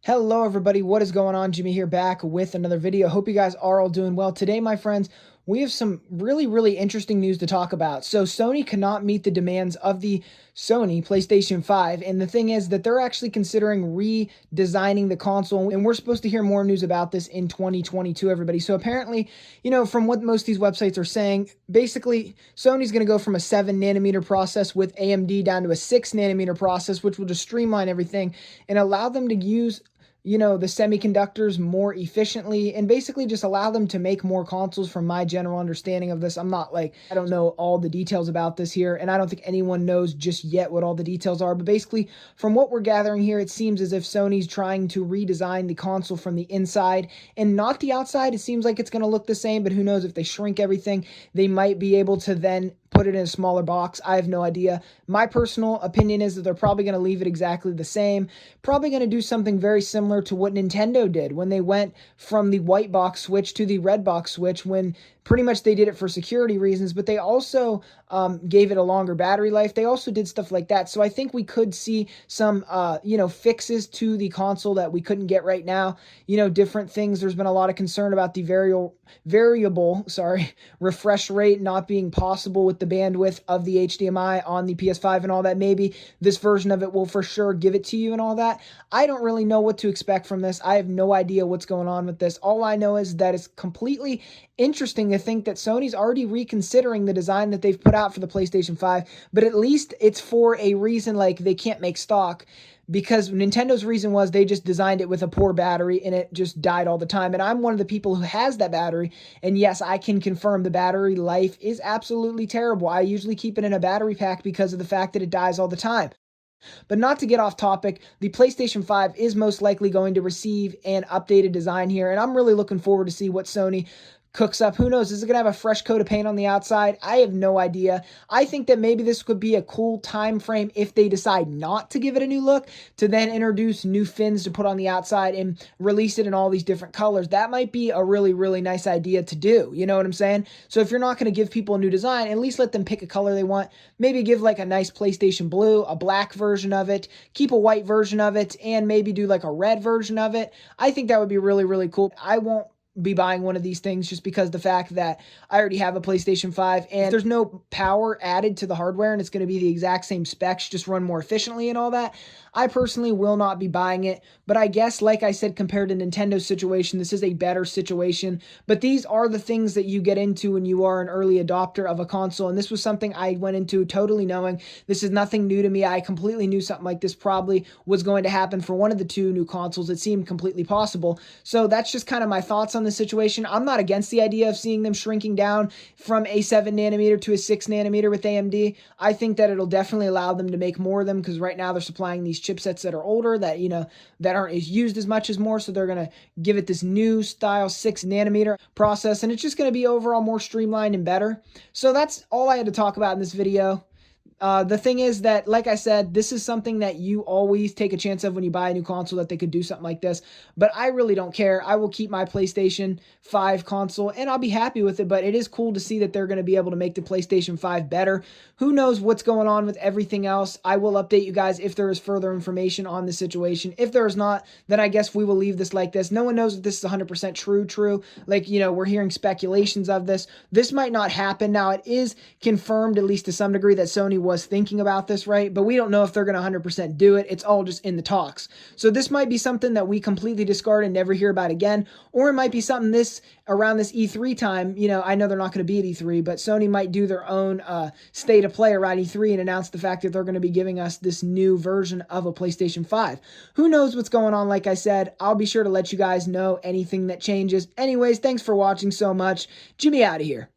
Hello everybody, what is going on? Jimmy here, back with another video. Hope you guys are all doing well. Today, my friends, we have some really interesting news to talk about. So Sony cannot meet the demands of the Sony PlayStation 5, and the thing is that they're actually considering redesigning the console, and we're supposed to hear more news about this in 2022, everybody. So apparently, from what most of these websites are saying, basically Sony's going to go from a 7 nanometer process with AMD down to a 6 nanometer process, which will just streamline everything and allow them to use the semiconductors more efficiently and basically just allow them to make more consoles. From my general understanding of this, I don't know all the details about this here, and I don't think anyone knows just yet what all the details are. But basically, from what we're gathering here, it seems as if Sony's trying to redesign the console from the inside and not the outside. It seems like it's going to look the same, but who knows, if they shrink everything, they might be able to then put it in a smaller box. I have no idea. My personal opinion is that they're probably going to leave it exactly the same. Probably going to do something very similar to what Nintendo did when they went from the white box Switch to the red box Switch, when pretty much they did it for security reasons, but they also gave it a longer battery life. They also did stuff like that. So I think we could see some, fixes to the console that we couldn't get right now. Different things. There's been a lot of concern about the variable refresh rate not being possible with the bandwidth of the HDMI on the PS5 and all that. Maybe this version of it will for sure give it to you and all that. I don't really know what to expect from this. I have no idea what's going on with this. All I know is that it's completely interesting to think that Sony's already reconsidering the design that they've put out for the PlayStation 5, but at least it's for a reason. Like, they can't make stock, because Nintendo's reason was they just designed it with a poor battery and it just died all the time. And I'm one of the people who has that battery, and yes, I can confirm the battery life is absolutely terrible. I usually keep it in a battery pack because of the fact that it dies all the time. But not to get off topic, the PlayStation 5 is most likely going to receive an updated design here, and I'm really looking forward to see what Sony cooks up. Who knows? Is it going to have a fresh coat of paint on the outside? I have no idea. I think that maybe this could be a cool time frame if they decide not to give it a new look, to then introduce new fins to put on the outside and release it in all these different colors. That might be a really nice idea to do. You know what I'm saying? So if you're not going to give people a new design, at least let them pick a color they want. Maybe give like a nice PlayStation blue, a black version of it, keep a white version of it, and maybe do like a red version of it. I think that would be really cool. I won't be buying one of these things just because the fact that I already have a PlayStation 5 and there's no power added to the hardware and it's going to be the exact same specs, just run more efficiently and all that. I personally will not be buying it, but I guess, like I said, compared to Nintendo's situation, this is a better situation. But these are the things that you get into when you are an early adopter of a console, and this was something I went into totally knowing. This is nothing new to me. I completely knew something like this probably was going to happen for one of the two new consoles. It seemed completely possible. So that's just kind of my thoughts on the situation. I'm not against the idea of seeing them shrinking down from a 7 nanometer to a 6 nanometer with AMD. I think that it'll definitely allow them to make more of them, because right now they're supplying these chipsets that are older, that that aren't as used as much as more. So they're going to give it this new style 6 nanometer process, and it's just going to be overall more streamlined and better. So that's all I had to talk about in this video. The thing is that, like I said, this is something that you always take a chance of when you buy a new console, that they could do something like this. But I really don't care. I will keep my PlayStation 5 console and I'll be happy with it. But it is cool to see that they're going to be able to make the PlayStation 5 better. Who knows what's going on with everything else? I will update you guys if there is further information on the situation. If there is not, then I guess we will leave this like this. No one knows if this is 100% true. Like, we're hearing speculations of this. This might not happen. Now, it is confirmed, at least to some degree, that Sony was thinking about this, right? But we don't know if they're going to 100% do it. It's all just in the talks. So this might be something that we completely discard and never hear about again, or it might be something around this E3 time. I know they're not going to be at E3, but Sony might do their own state of play around E3 and announce the fact that they're going to be giving us this new version of a PlayStation 5. Who knows what's going on? Like I said, I'll be sure to let you guys know anything that changes. Anyways, thanks for watching so much. Jimmy out of here.